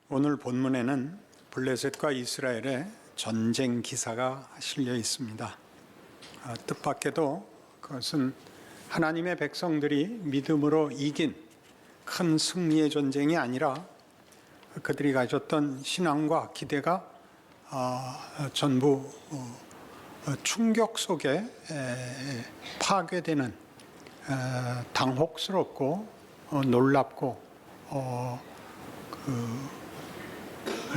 오늘 본문에는 블레셋과 이스라엘의 전쟁 기사가 실려 있습니다. 뜻밖에도 그것은 하나님의 백성들이 믿음으로 이긴 큰 승리의 전쟁이 아니라 그들이 가졌던 신앙과 기대가 전부 충격 속에 파괴되는 당혹스럽고 놀랍고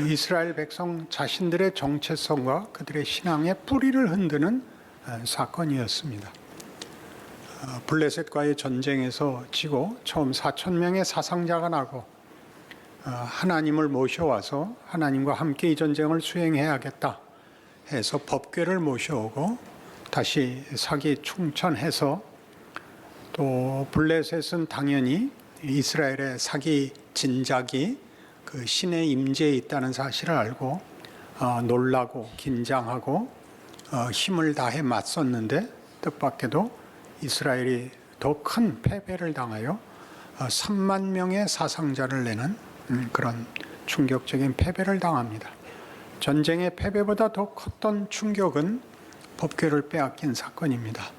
이스라엘 백성 자신들의 정체성과 그들의 신앙의 뿌리를 흔드는 사건이었습니다. 블레셋과의 전쟁에서 지고 처음 4,000명의 사상자가 나고 하나님을 모셔와서 하나님과 함께 이 전쟁을 수행해야겠다 해서 법궤를 모셔오고 다시 사기 충천해서 또 블레셋은 당연히 이스라엘의 사기 진작이 그 신의 임재에 있다는 사실을 알고 놀라고 긴장하고 힘을 다해 맞섰는데 뜻밖에도 이스라엘이 더 큰 패배를 당하여 3만 명의 사상자를 내는 그런 충격적인 패배를 당합니다. 전쟁의 패배보다 더 컸던 충격은 법궤를 빼앗긴 사건입니다.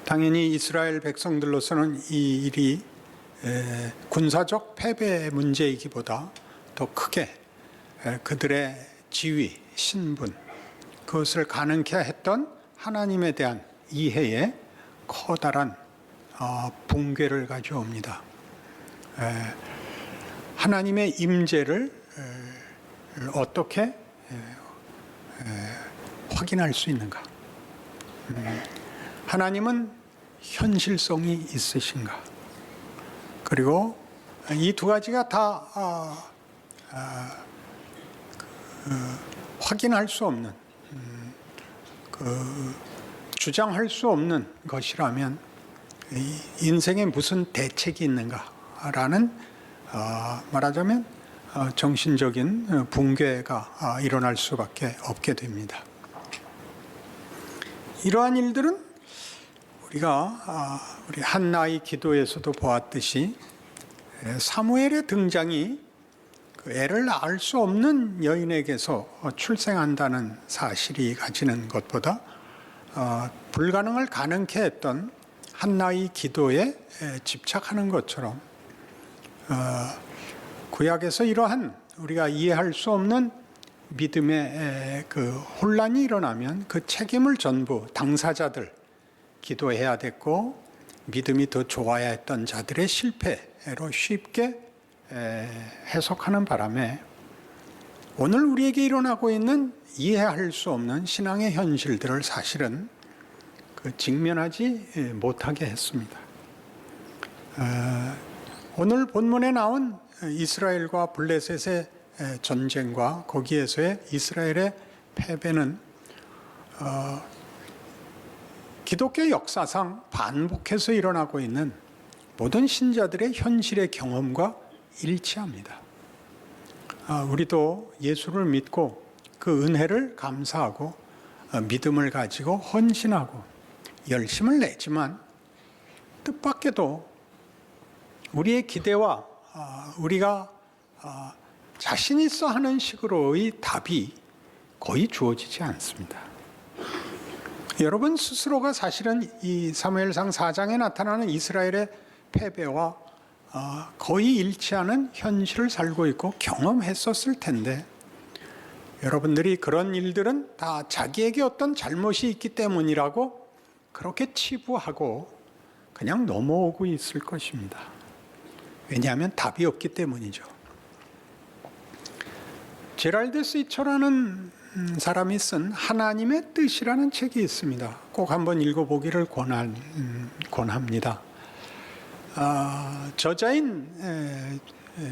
당연히 이스라엘 백성들로서는 이 일이 군사적 패배의 문제이기보다 더 크게 그들의 지위, 신분, 그것을 가능케 했던 하나님에 대한 이해에 커다란 붕괴를 가져옵니다. 하나님의 임재를 어떻게 확인할 수 있는가? 하나님은 현실성이 있으신가? 그리고 이 두 가지가 다 확인할 수 없는, 주장할 수 없는 것이라면 인생에 무슨 대책이 있는가라는 말하자면 정신적인 붕괴가 일어날 수밖에 없게 됩니다. 이러한 일들은 우리 한나의 기도에서도 보았듯이 사무엘의 등장이 그 애를 낳을 수 없는 여인에게서 출생한다는 사실이 가지는 것보다 불가능을 가능케 했던 한나의 기도에 집착하는 것처럼 구약에서 이러한 우리가 이해할 수 없는 믿음의 그 혼란이 일어나면 그 책임을 전부 당사자들 기도해야 됐고 믿음이 더 좋아야 했던 자들의 실패로 쉽게 해석하는 바람에 오늘 우리에게 일어나고 있는 이해할 수 없는 신앙의 현실들을 사실은 직면하지 못하게 했습니다. 오늘 본문에 나온 이스라엘과 블레셋의 전쟁과 거기에서의 이스라엘의 패배는 기독교 역사상 반복해서 일어나고 있는 모든 신자들의 현실의 경험과 일치합니다. 우리도 예수를 믿고 그 은혜를 감사하고 믿음을 가지고 헌신하고 열심을 내지만 뜻밖에도 우리의 기대와 우리가 자신 있어 하는 식으로의 답이 거의 주어지지 않습니다. 여러분 스스로가 사실은 이 사무엘상 4장에 나타나는 이스라엘의 패배와 거의 일치하는 현실을 살고 있고 경험했었을 텐데 여러분들이 그런 일들은 다 자기에게 어떤 잘못이 있기 때문이라고 그렇게 치부하고 그냥 넘어오고 있을 것입니다. 왜냐하면 답이 없기 때문이죠. 제랄드 스위처라는 사람이 쓴 하나님의 뜻이라는 책이 있습니다. 꼭 한번 읽어보기를 권합니다. 저자인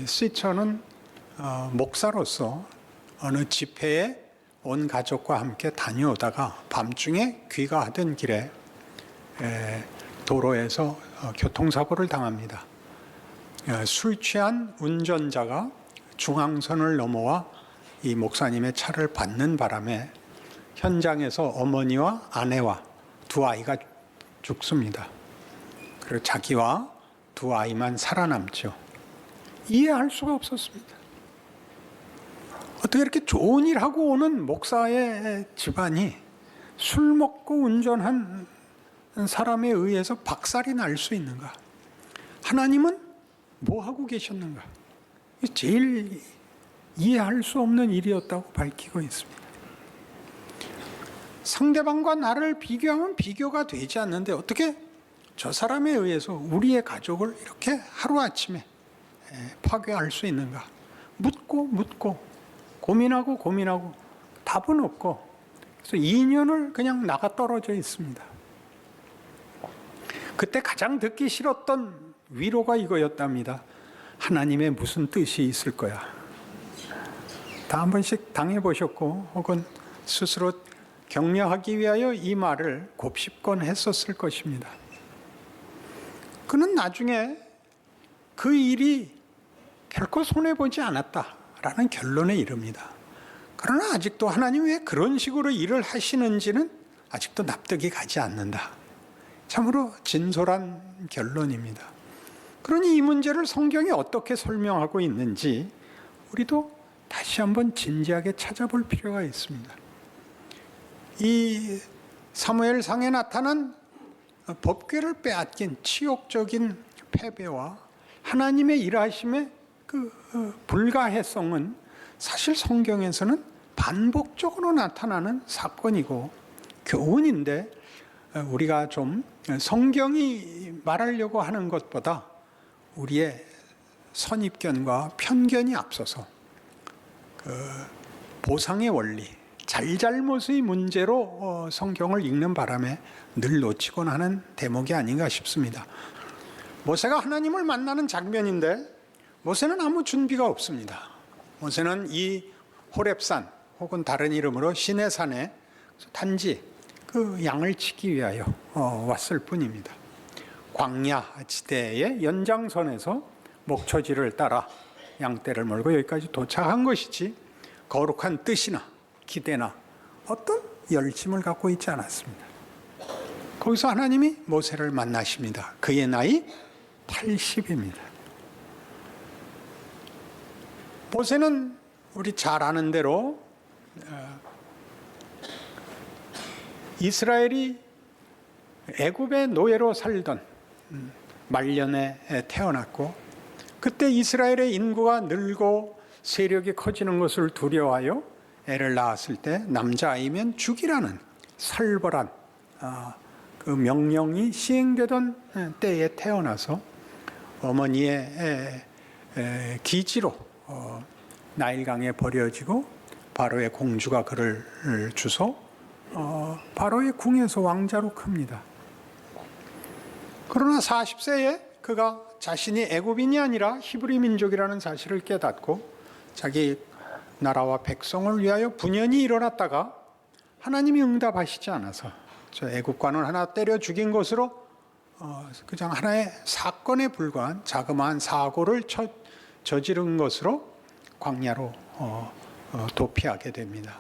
스위처는 목사로서 어느 집회에 온 가족과 함께 다녀오다가 밤중에 귀가하던 길에 도로에서 교통사고를 당합니다. 술 취한 운전자가 중앙선을 넘어와 이 목사님의 차를 받는 바람에 현장에서 어머니와 아내와 두 아이가 죽습니다. 그리고 자기와 두 아이만 살아남죠. 이해할 수가 없었습니다. 어떻게 이렇게 좋은 일 하고 오는 목사의 집안이 술 먹고 운전한 사람에 의해서 박살이 날 수 있는가? 하나님은 뭐 하고 계셨는가? 제일 이해할 수 없는 일이었다고 밝히고 있습니다. 상대방과 나를 비교하면 비교가 되지 않는데 어떻게 저 사람에 의해서 우리의 가족을 이렇게 하루아침에 파괴할 수 있는가? 묻고 고민하고 답은 없고, 그래서 2년을 그냥 나가 떨어져 있습니다. 그때 가장 듣기 싫었던 위로가 이거였답니다. 하나님의 무슨 뜻이 있을 거야. 다 한 번씩 당해보셨고 혹은 스스로 격려하기 위하여 이 말을 곱씹곤 했었을 것입니다. 그는 나중에 그 일이 결코 손해보지 않았다라는 결론에 이릅니다. 그러나 아직도 하나님이 왜 그런 식으로 일을 하시는지는 아직도 납득이 가지 않는다. 참으로 진솔한 결론입니다. 그러니 이 문제를 성경이 어떻게 설명하고 있는지 우리도 다시 한번 진지하게 찾아볼 필요가 있습니다. 이 사무엘상에 나타난 법궤를 빼앗긴 치욕적인 패배와 하나님의 일하심의 그 불가해성은 사실 성경에서는 반복적으로 나타나는 사건이고 교훈인데, 우리가 좀 성경이 말하려고 하는 것보다 우리의 선입견과 편견이 앞서서 보상의 원리, 잘잘못의 문제로 성경을 읽는 바람에 늘 놓치곤 하는 대목이 아닌가 싶습니다. 모세가 하나님을 만나는 장면인데 모세는 아무 준비가 없습니다. 모세는 이 호렙산 혹은 다른 이름으로 시내산에 단지 그 양을 치기 위하여 왔을 뿐입니다. 광야 지대의 연장선에서 목초지를 따라 양떼를 몰고 여기까지 도착한 것이지 거룩한 뜻이나 기대나 어떤 열심을 갖고 있지 않았습니다. 거기서 하나님이 모세를 만나십니다. 그의 나이 80입니다. 모세는 우리 잘 아는 대로 이스라엘이 애굽의 노예로 살던 말년에 태어났고, 그때 이스라엘의 인구가 늘고 세력이 커지는 것을 두려워하여 애를 낳았을 때 남자아이면 죽이라는 살벌한 그 명령이 시행되던 때에 태어나서 어머니의 기지로 나일강에 버려지고 바로의 공주가 그를 주소 바로의 궁에서 왕자로 큽니다. 그러나 40세에 그가 자신이 애굽인이 아니라 히브리 민족이라는 사실을 깨닫고 자기 나라와 백성을 위하여 분연히 일어났다가 하나님이 응답하시지 않아서 저 애굽관을 하나 때려 죽인 것으로 그냥 하나의 사건에 불과한 자그마한 사고를 저지른 것으로 광야로 도피하게 됩니다.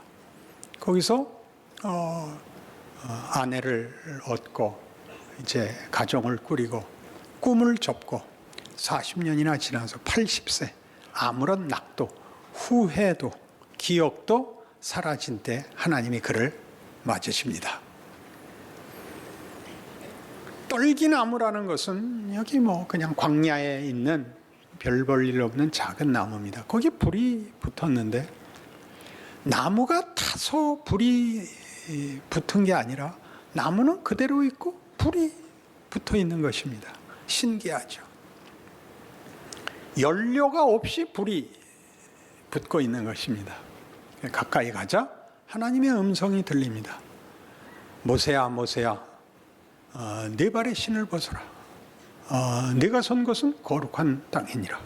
거기서 아내를 얻고 이제 가정을 꾸리고 꿈을 접고 40년이나 지나서 80세 아무런 낙도, 후회도, 기억도 사라진 때 하나님이 그를 맞으십니다. 떨기나무라는 것은 여기 그냥 광야에 있는 별 볼 일 없는 작은 나무입니다. 거기 불이 붙었는데 나무가 타서 불이 붙은 게 아니라 나무는 그대로 있고 불이 붙어 있는 것입니다. 신기하죠. 연료가 없이 불이 붙고 있는 것입니다. 가까이 가자 하나님의 음성이 들립니다. 모세야 모세야, 네 발의 신을 벗어라. 네가 선 것은 거룩한 땅이니라.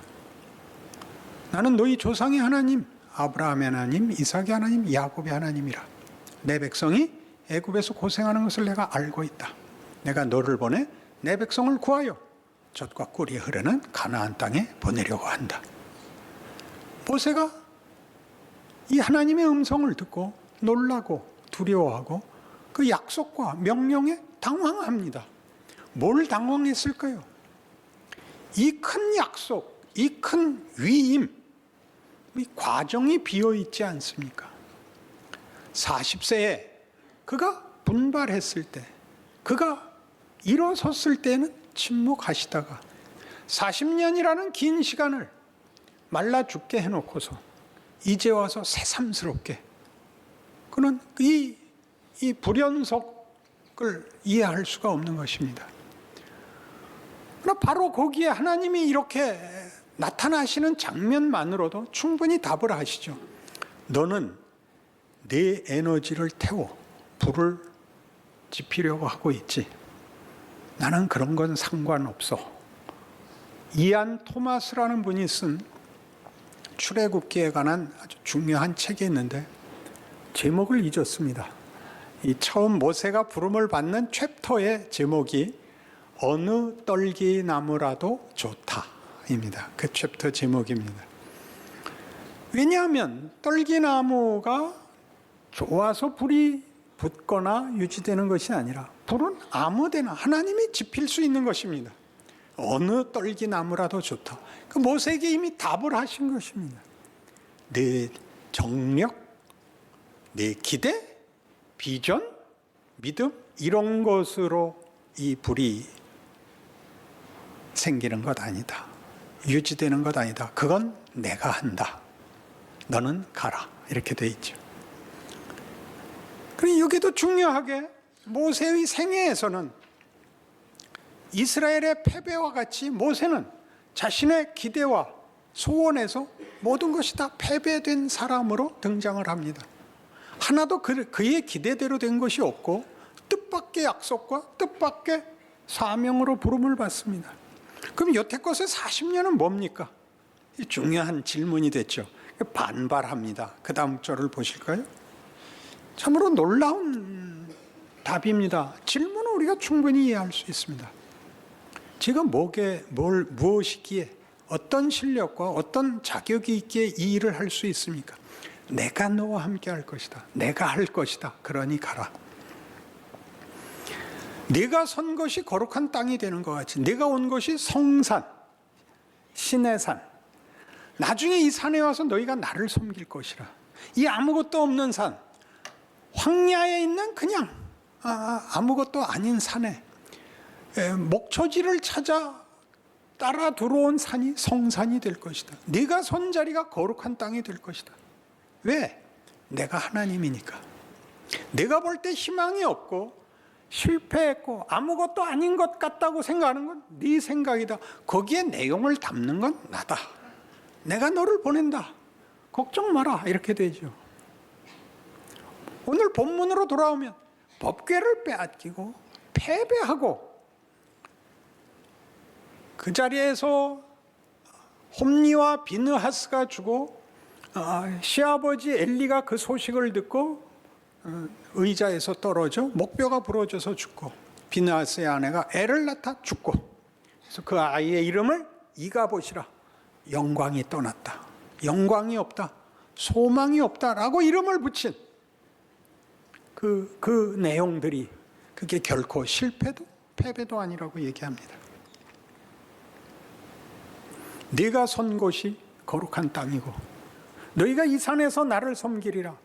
나는 너희 조상의 하나님, 아브라함의 하나님, 이삭의 하나님, 야곱의 하나님이라. 내 백성이 애굽에서 고생하는 것을 내가 알고 있다. 내가 너를 보내 내 백성을 구하여 젖과 꿀이 흐르는 가나안 땅에 보내려고 한다. 모세가 이 하나님의 음성을 듣고 놀라고 두려워하고 그 약속과 명령에 당황합니다. 뭘 당황했을까요? 이 큰 약속, 이 큰 위임, 이 과정이 비어 있지 않습니까? 40세에 그가 분발했을 때, 그가 일어섰을 때는 침묵하시다가 40년이라는 긴 시간을 말라 죽게 해놓고서 이제 와서 새삼스럽게 그는 이 불연속을 이해할 수가 없는 것입니다. 그러나 바로 거기에 하나님이 이렇게 나타나시는 장면만으로도 충분히 답을 하시죠. 너는 내 에너지를 태워 불을 지피려고 하고 있지. 나는 그런 건 상관없어. 이안 토마스라는 분이 쓴 출애굽기에 관한 아주 중요한 책이 있는데 제목을 잊었습니다. 이 처음 모세가 부름을 받는 챕터의 제목이 어느 떨기나무라도 좋다입니다. 그 챕터 제목입니다. 왜냐하면 떨기나무가 좋아서 불이 붙거나 유지되는 것이 아니라 불은 아무데나 하나님이 지필 수 있는 것입니다. 어느 떨기나무라도 좋다. 그 모세에게 이미 답을 하신 것입니다. 내 정력, 내 기대, 비전, 믿음 이런 것으로 이 불이 생기는 것 아니다. 유지되는 것 아니다. 그건 내가 한다. 너는 가라. 이렇게 돼 있죠. 그리고 여기도 중요하게 모세의 생애에서는 이스라엘의 패배와 같이 모세는 자신의 기대와 소원에서 모든 것이 다 패배된 사람으로 등장을 합니다. 하나도 그의 기대대로 된 것이 없고 뜻밖의 약속과 뜻밖의 사명으로 부름을 받습니다. 그럼 여태껏의 40년은 뭡니까? 중요한 질문이 됐죠. 반발합니다. 그 다음 절을 보실까요? 참으로 놀라운 답입니다. 질문은 우리가 충분히 이해할 수 있습니다. 제가 무엇이기에 어떤 실력과 어떤 자격이 있기에 이 일을 할 수 있습니까? 내가 너와 함께 할 것이다. 내가 할 것이다. 그러니 가라. 내가 선 것이 거룩한 땅이 되는 것 같이 내가 온 것이 성산, 신의 산. 나중에 이 산에 와서 너희가 나를 섬길 것이라. 이 아무것도 없는 산, 황야에 있는 그냥 아무것도 아닌 산에 목초지를 찾아 따라 들어온 산이 성산이 될 것이다. 네가 선 자리가 거룩한 땅이 될 것이다. 왜? 내가 하나님이니까. 내가 볼 때 희망이 없고 실패했고 아무것도 아닌 것 같다고 생각하는 건 네 생각이다. 거기에 내용을 담는 건 나다. 내가 너를 보낸다. 걱정 마라. 이렇게 되죠. 오늘 본문으로 돌아오면 법궤를 빼앗기고 패배하고 그 자리에서 홈리와 비느하스가 죽고 시아버지 엘리가 그 소식을 듣고 의자에서 떨어져 목뼈가 부러져서 죽고 비느하스의 아내가 애를 낳다 죽고 그래서 그 아이의 이름을 이가봇이라 영광이 떠났다. 영광이 없다. 소망이 없다라고 이름을 붙인 그 내용들이 그게 결코 실패도 패배도 아니라고 얘기합니다. 네가 선 곳이 거룩한 땅이고 너희가 이 산에서 나를 섬기리라.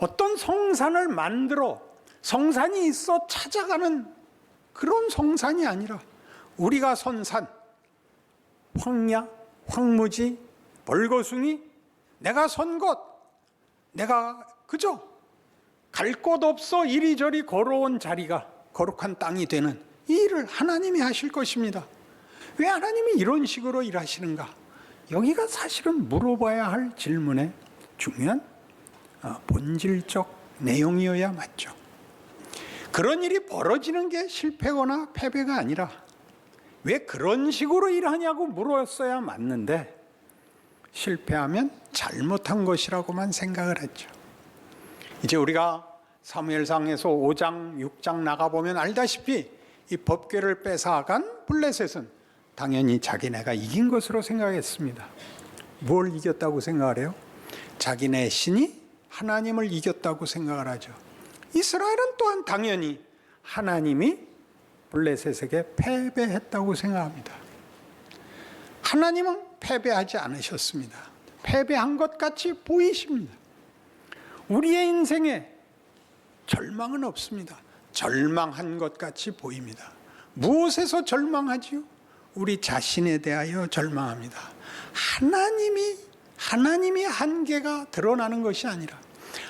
어떤 성산을 만들어 성산이 있어 찾아가는 그런 성산이 아니라 우리가 선 산, 황야, 황무지, 벌거숭이, 내가 선 곳, 내가 그저 갈 곳 없어 이리저리 걸어온 자리가 거룩한 땅이 되는 이 일을 하나님이 하실 것입니다. 왜 하나님이 이런 식으로 일하시는가? 여기가 사실은 물어봐야 할 질문의 중요한 본질적 내용이어야 맞죠. 그런 일이 벌어지는 게 실패거나 패배가 아니라 왜 그런 식으로 일하냐고 물었어야 맞는데 실패하면 잘못한 것이라고만 생각을 했죠. 이제 우리가 사무엘상에서 5장, 6장 나가보면 알다시피 이 법궤를 뺏어간 블레셋은 당연히 자기네가 이긴 것으로 생각했습니다. 뭘 이겼다고 생각을 해요? 자기네 신이 하나님을 이겼다고 생각을 하죠. 이스라엘은 또한 당연히 하나님이 블레셋에게 패배했다고 생각합니다. 하나님은 패배하지 않으셨습니다. 패배한 것 같이 보이십니다. 우리의 인생에 절망은 없습니다. 절망한 것 같이 보입니다. 무엇에서 절망하지요? 우리 자신에 대하여 절망합니다. 하나님이 한계가 드러나는 것이 아니라,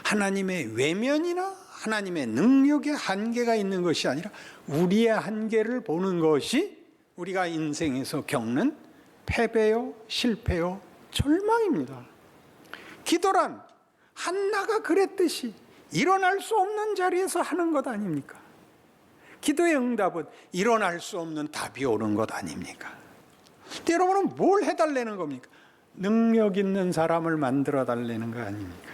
하나님의 외면이나 하나님의 능력의 한계가 있는 것이 아니라 우리의 한계를 보는 것이 우리가 인생에서 겪는 패배요, 실패요, 절망입니다. 기도란 한나가 그랬듯이 일어날 수 없는 자리에서 하는 것 아닙니까? 기도의 응답은 일어날 수 없는 답이 오는 것 아닙니까? 여러분은 뭘 해달라는 겁니까? 능력 있는 사람을 만들어 달라는 거 아닙니까?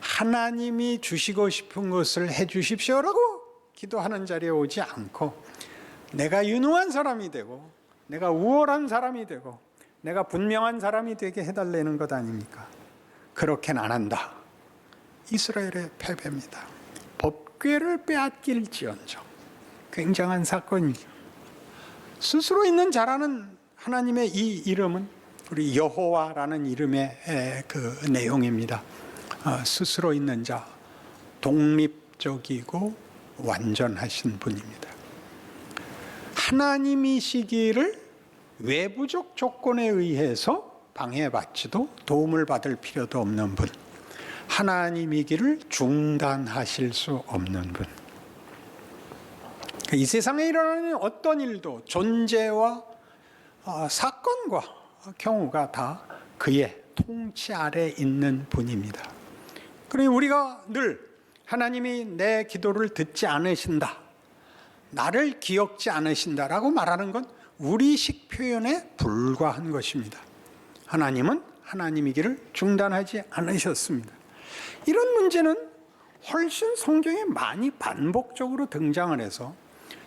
하나님이 주시고 싶은 것을 해 주십시오라고 기도하는 자리에 오지 않고, 내가 유능한 사람이 되고 내가 우월한 사람이 되고 내가 분명한 사람이 되게 해달라는 것 아닙니까? 그렇게는 안 한다. 이스라엘의 패배입니다. 법궤를 빼앗길지언정. 굉장한 사건이죠. 스스로 있는 자라는 하나님의 이 이름은 우리 여호와라는 이름의 그 내용입니다. 스스로 있는 자, 독립적이고 완전하신 분입니다. 하나님이시기를 외부적 조건에 의해서 방해받지도 도움을 받을 필요도 없는 분, 하나님이기를 중단하실 수 없는 분. 이 세상에 일어나는 어떤 일도 존재와 사건과 경우가 다 그의 통치 아래 있는 분입니다. 그러니 우리가 늘 하나님이 내 기도를 듣지 않으신다, 나를 기억지 않으신다라고 말하는 건 우리식 표현에 불과한 것입니다. 하나님은 하나님이기를 중단하지 않으셨습니다. 이런 문제는 훨씬 성경에 많이 반복적으로 등장을 해서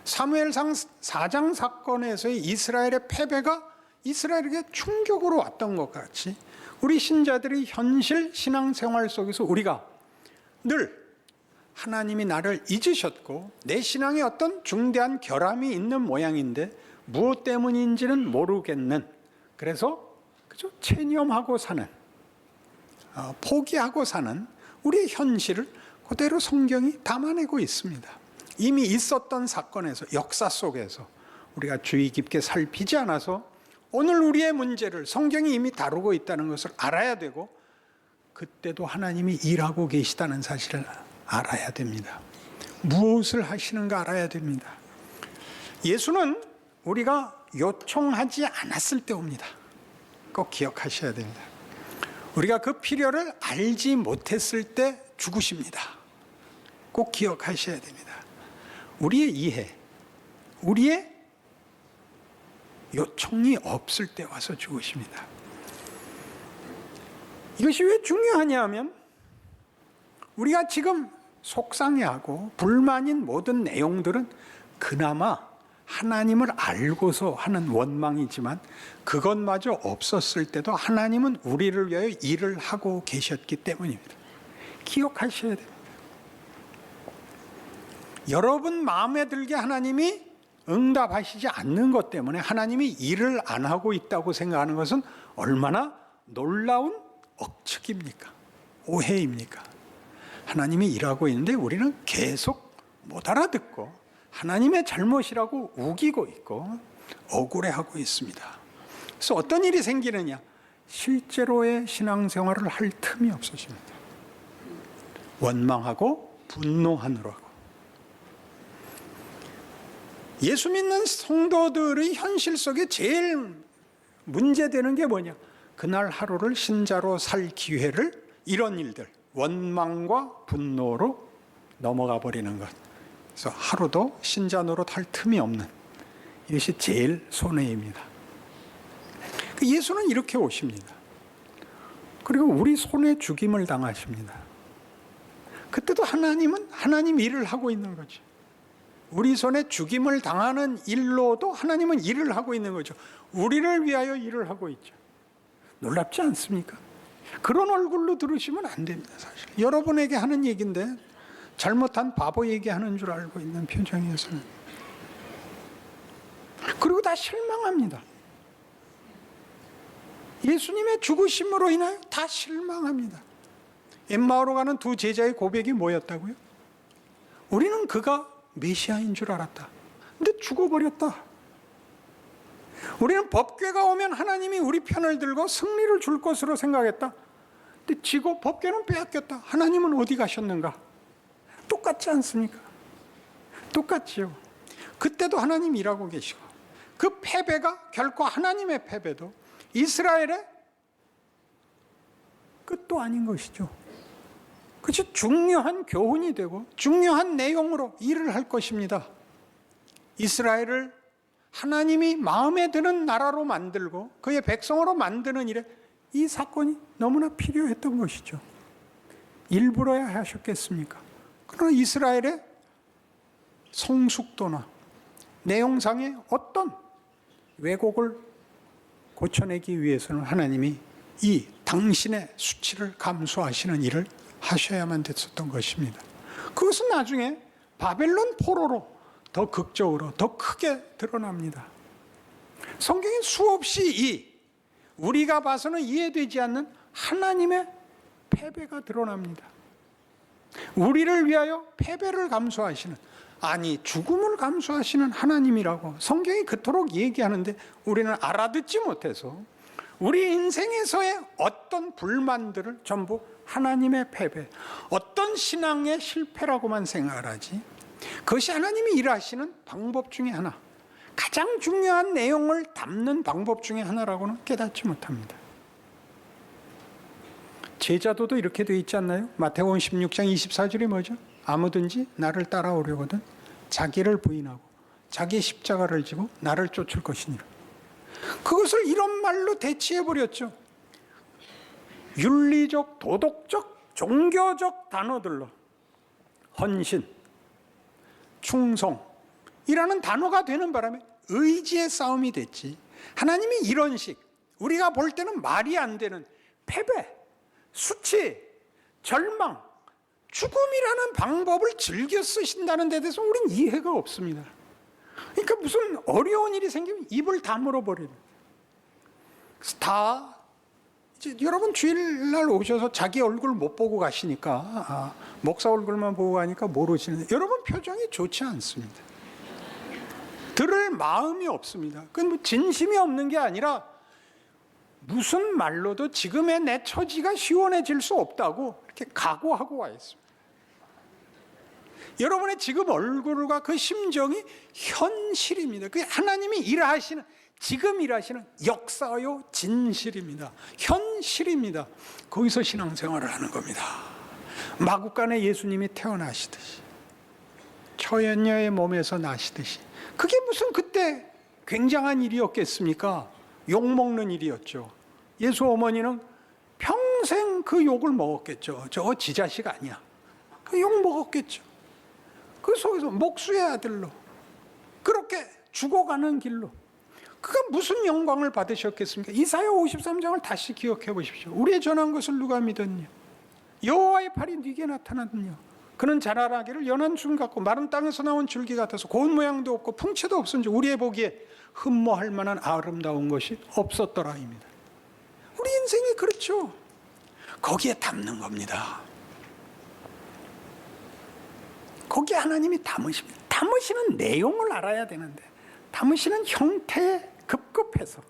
사무엘상 4장 사건에서의 이스라엘의 패배가 이스라엘에게 충격으로 왔던 것 같이 우리 신자들이 현실 신앙생활 속에서 우리가 늘 하나님이 나를 잊으셨고 내 신앙에 어떤 중대한 결함이 있는 모양인데 무엇 때문인지는 모르겠는, 그래서 그저 체념하고 사는, 포기하고 사는 우리의 현실을 그대로 성경이 담아내고 있습니다. 이미 있었던 사건에서, 역사 속에서 우리가 주의 깊게 살피지 않아서 오늘 우리의 문제를 성경이 이미 다루고 있다는 것을 알아야 되고, 그때도 하나님이 일하고 계시다는 사실을 알아야 됩니다. 무엇을 하시는가 알아야 됩니다. 예수는 우리가 요청하지 않았을 때 옵니다. 꼭 기억하셔야 됩니다. 우리가 그 필요를 알지 못했을 때 죽으십니다. 꼭 기억하셔야 됩니다. 우리의 이해, 우리의 요청이 없을 때 와서 죽으십니다. 이것이 왜 중요하냐 하면, 우리가 지금 속상해하고 불만인 모든 내용들은 그나마 하나님을 알고서 하는 원망이지만, 그것마저 없었을 때도 하나님은 우리를 위하여 일을 하고 계셨기 때문입니다. 기억하셔야 됩니다. 여러분 마음에 들게 하나님이 응답하시지 않는 것 때문에 하나님이 일을 안 하고 있다고 생각하는 것은 얼마나 놀라운 억측입니까? 오해입니까? 하나님이 일하고 있는데 우리는 계속 못 알아듣고 하나님의 잘못이라고 우기고 있고 억울해하고 있습니다. 그래서 어떤 일이 생기느냐? 실제로의 신앙생활을 할 틈이 없어집니다. 원망하고 분노하느라고. 예수 믿는 성도들의 현실 속에 제일 문제되는 게 뭐냐? 그날 하루를 신자로 살 기회를 이런 일들, 원망과 분노로 넘어가 버리는 것. 그래서 하루도 신자 노릇 할 틈이 없는, 이것이 제일 손해입니다. 예수는 이렇게 오십니다. 그리고 우리 손에 죽임을 당하십니다. 그때도 하나님은 하나님 일을 하고 있는 거죠. 우리 손에 죽임을 당하는 일로도 하나님은 일을 하고 있는 거죠. 우리를 위하여 일을 하고 있죠. 놀랍지 않습니까? 그런 얼굴로 들으시면 안 됩니다. 사실 여러분에게 하는 얘기인데 잘못한 바보 얘기하는 줄 알고 있는 표정이어서는. 그리고 다 실망합니다. 예수님의 죽으심으로 인하여 다 실망합니다. 엠마오로 가는 두 제자의 고백이 뭐였다고요? 우리는 그가 메시아인 줄 알았다. 근데 죽어버렸다. 우리는 법궤가 오면 하나님이 우리 편을 들고 승리를 줄 것으로 생각했다. 근데 지고 법궤는 빼앗겼다. 하나님은 어디 가셨는가? 똑같지 않습니까? 똑같지요. 그때도 하나님 일하고 계시고, 그 패배가 결코 하나님의 패배도 이스라엘의 끝도 아닌 것이죠. 그것이 중요한 교훈이 되고 중요한 내용으로 일을 할 것입니다. 이스라엘을 하나님이 마음에 드는 나라로 만들고 그의 백성으로 만드는 일에 이 사건이 너무나 필요했던 것이죠. 일부러야 하셨겠습니까? 그러나 이스라엘의 성숙도나 내용상의 어떤 왜곡을 고쳐내기 위해서는 하나님이 이 당신의 수치를 감수하시는 일을 하셔야만 됐었던 것입니다. 그것은 나중에 바벨론 포로로 더 극적으로 더 크게 드러납니다. 성경에 수없이 우리가 봐서는 이해되지 않는 하나님의 패배가 드러납니다. 우리를 위하여 패배를 감수하시는, 아니 죽음을 감수하시는 하나님이라고 성경이 그토록 얘기하는데 우리는 알아듣지 못해서 우리 인생에서의 어떤 불만들을 전부 하나님의 패배, 어떤 신앙의 실패라고만 생각을 하지, 그것이 하나님이 일하시는 방법 중에 하나, 가장 중요한 내용을 담는 방법 중에 하나라고는 깨닫지 못합니다. 제자도도 이렇게 되어 있지 않나요? 마태복음 16장 24절이 뭐죠? 아무든지 나를 따라오려거든 자기를 부인하고 자기 십자가를 지고 나를 쫓을 것이니라. 그것을 이런 말로 대치해버렸죠. 윤리적, 도덕적, 종교적 단어들로 헌신, 충성이라는 단어가 되는 바람에 의지의 싸움이 됐지, 하나님이 이런 식 우리가 볼 때는 말이 안 되는 패배, 수치, 절망, 죽음이라는 방법을 즐겨 쓰신다는 데 대해서 우리는 이해가 없습니다. 그러니까 무슨 어려운 일이 생기면 입을 다물어 버리는. 다 이제 여러분 주일날 오셔서 자기 얼굴 못 보고 가시니까 목사 얼굴만 보고 가니까 모르시는데 여러분 표정이 좋지 않습니다. 들을 마음이 없습니다. 그건 뭐 진심이 없는 게 아니라 무슨 말로도 지금의 내 처지가 시원해질 수 없다고 이렇게 각오하고 와 있습니다. 여러분의 지금 얼굴과 그 심정이 현실입니다. 그게 하나님이 일하시는, 지금 일하시는 역사요 진실입니다. 현실입니다. 거기서 신앙생활을 하는 겁니다. 마구간에 예수님이 태어나시듯이, 처연녀의 몸에서 나시듯이, 그게 무슨 그때 굉장한 일이었겠습니까? 욕먹는 일이었죠. 예수 어머니는 평생 그 욕을 먹었겠죠. 저거 지 자식 아니야. 그 욕 먹었겠죠. 그 속에서 목수의 아들로 그렇게 죽어가는 길로 그가 무슨 영광을 받으셨겠습니까? 이사야 53장을 다시 기억해 보십시오. 우리의 전한 것을 누가 믿었냐? 여호와의 팔이 네게 나타났느냐? 그는 자라나기를 연한 줄 같고 마른 땅에서 나온 줄기 같아서 고운 모양도 없고 풍채도 없은지 우리의 보기에 흠모할 만한 아름다운 것이 없었더라입니다. 우리 인생이 그렇죠. 거기에 담는 겁니다. 거기에 하나님이 담으십니다. 담으시는 내용을 알아야 되는데 담으시는 형태에 급급해서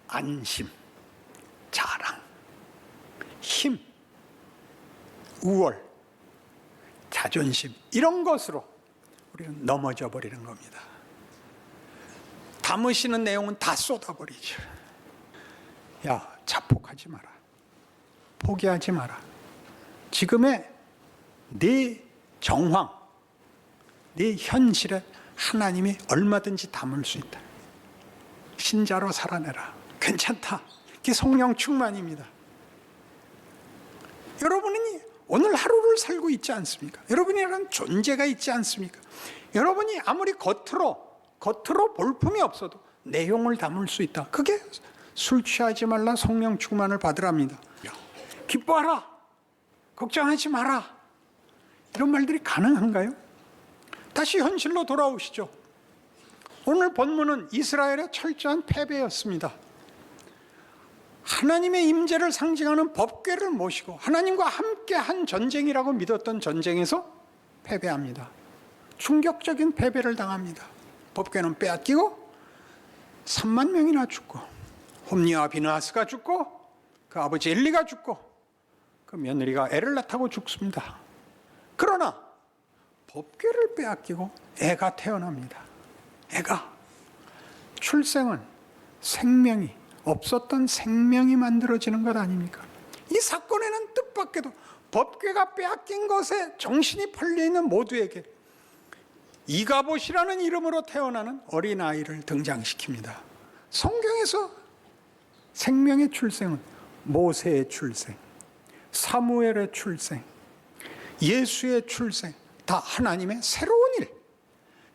안심, 자랑, 힘, 우월, 자존심 이런 것으로 우리는 넘어져 버리는 겁니다. 담으시는 내용은 다 쏟아버리죠. 야, 자폭하지 마라. 포기하지 마라. 지금의 네 정황, 네 현실에 하나님이 얼마든지 담을 수 있다. 신자로 살아내라. 괜찮다. 그게 성령 충만입니다. 여러분이 오늘 하루를 살고 있지 않습니까? 여러분이라는 존재가 있지 않습니까? 여러분이 아무리 겉으로 볼품이 없어도 내용을 담을 수 있다. 그게 술 취하지 말라, 성령 충만을 받으랍니다. 기뻐하라, 걱정하지 마라, 이런 말들이 가능한가요? 다시 현실로 돌아오시죠. 오늘 본문은 이스라엘의 철저한 패배였습니다. 하나님의 임재를 상징하는 법궤를 모시고 하나님과 함께 한 전쟁이라고 믿었던 전쟁에서 패배합니다. 충격적인 패배를 당합니다. 법궤는 빼앗기고 3만 명이나 죽고 홈리와 비느하스가 죽고 그 아버지 엘리가 죽고 그 며느리가 애를 낳다고 죽습니다. 그러나 법궤를 빼앗기고 애가 태어납니다. 애가. 출생은 생명이, 없었던 생명이 만들어지는 것 아닙니까? 이 사건에는 뜻밖에도 법궤가 빼앗긴 것에 정신이 팔려있는 모두에게 이가봇이라는 이름으로 태어나는 어린아이를 등장시킵니다. 성경에서 생명의 출생은 모세의 출생, 사무엘의 출생, 예수의 출생, 다 하나님의 새로운 일,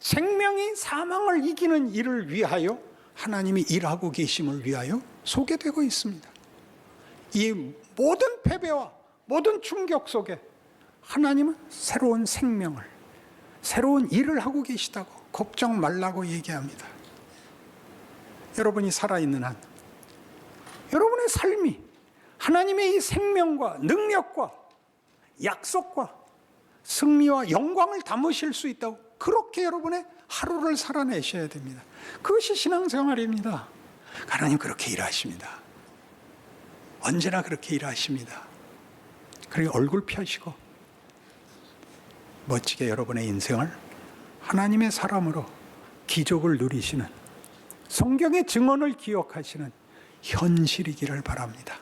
생명이 사망을 이기는 일을 위하여 하나님이 일하고 계심을 위하여 소개되고 있습니다. 이 모든 패배와 모든 충격 속에 하나님은 새로운 생명을, 새로운 일을 하고 계시다고 걱정 말라고 얘기합니다. 여러분이 살아있는 한 여러분의 삶이 하나님의 이 생명과 능력과 약속과 승리와 영광을 담으실 수 있다고 그렇게 여러분의 하루를 살아내셔야 됩니다. 그것이 신앙생활입니다. 하나님 그렇게 일하십니다. 언제나 그렇게 일하십니다. 그리고 얼굴 펴시고 멋지게 여러분의 인생을 하나님의 사람으로 기적을 누리시는, 성경의 증언을 기억하시는 현실이기를 바랍니다.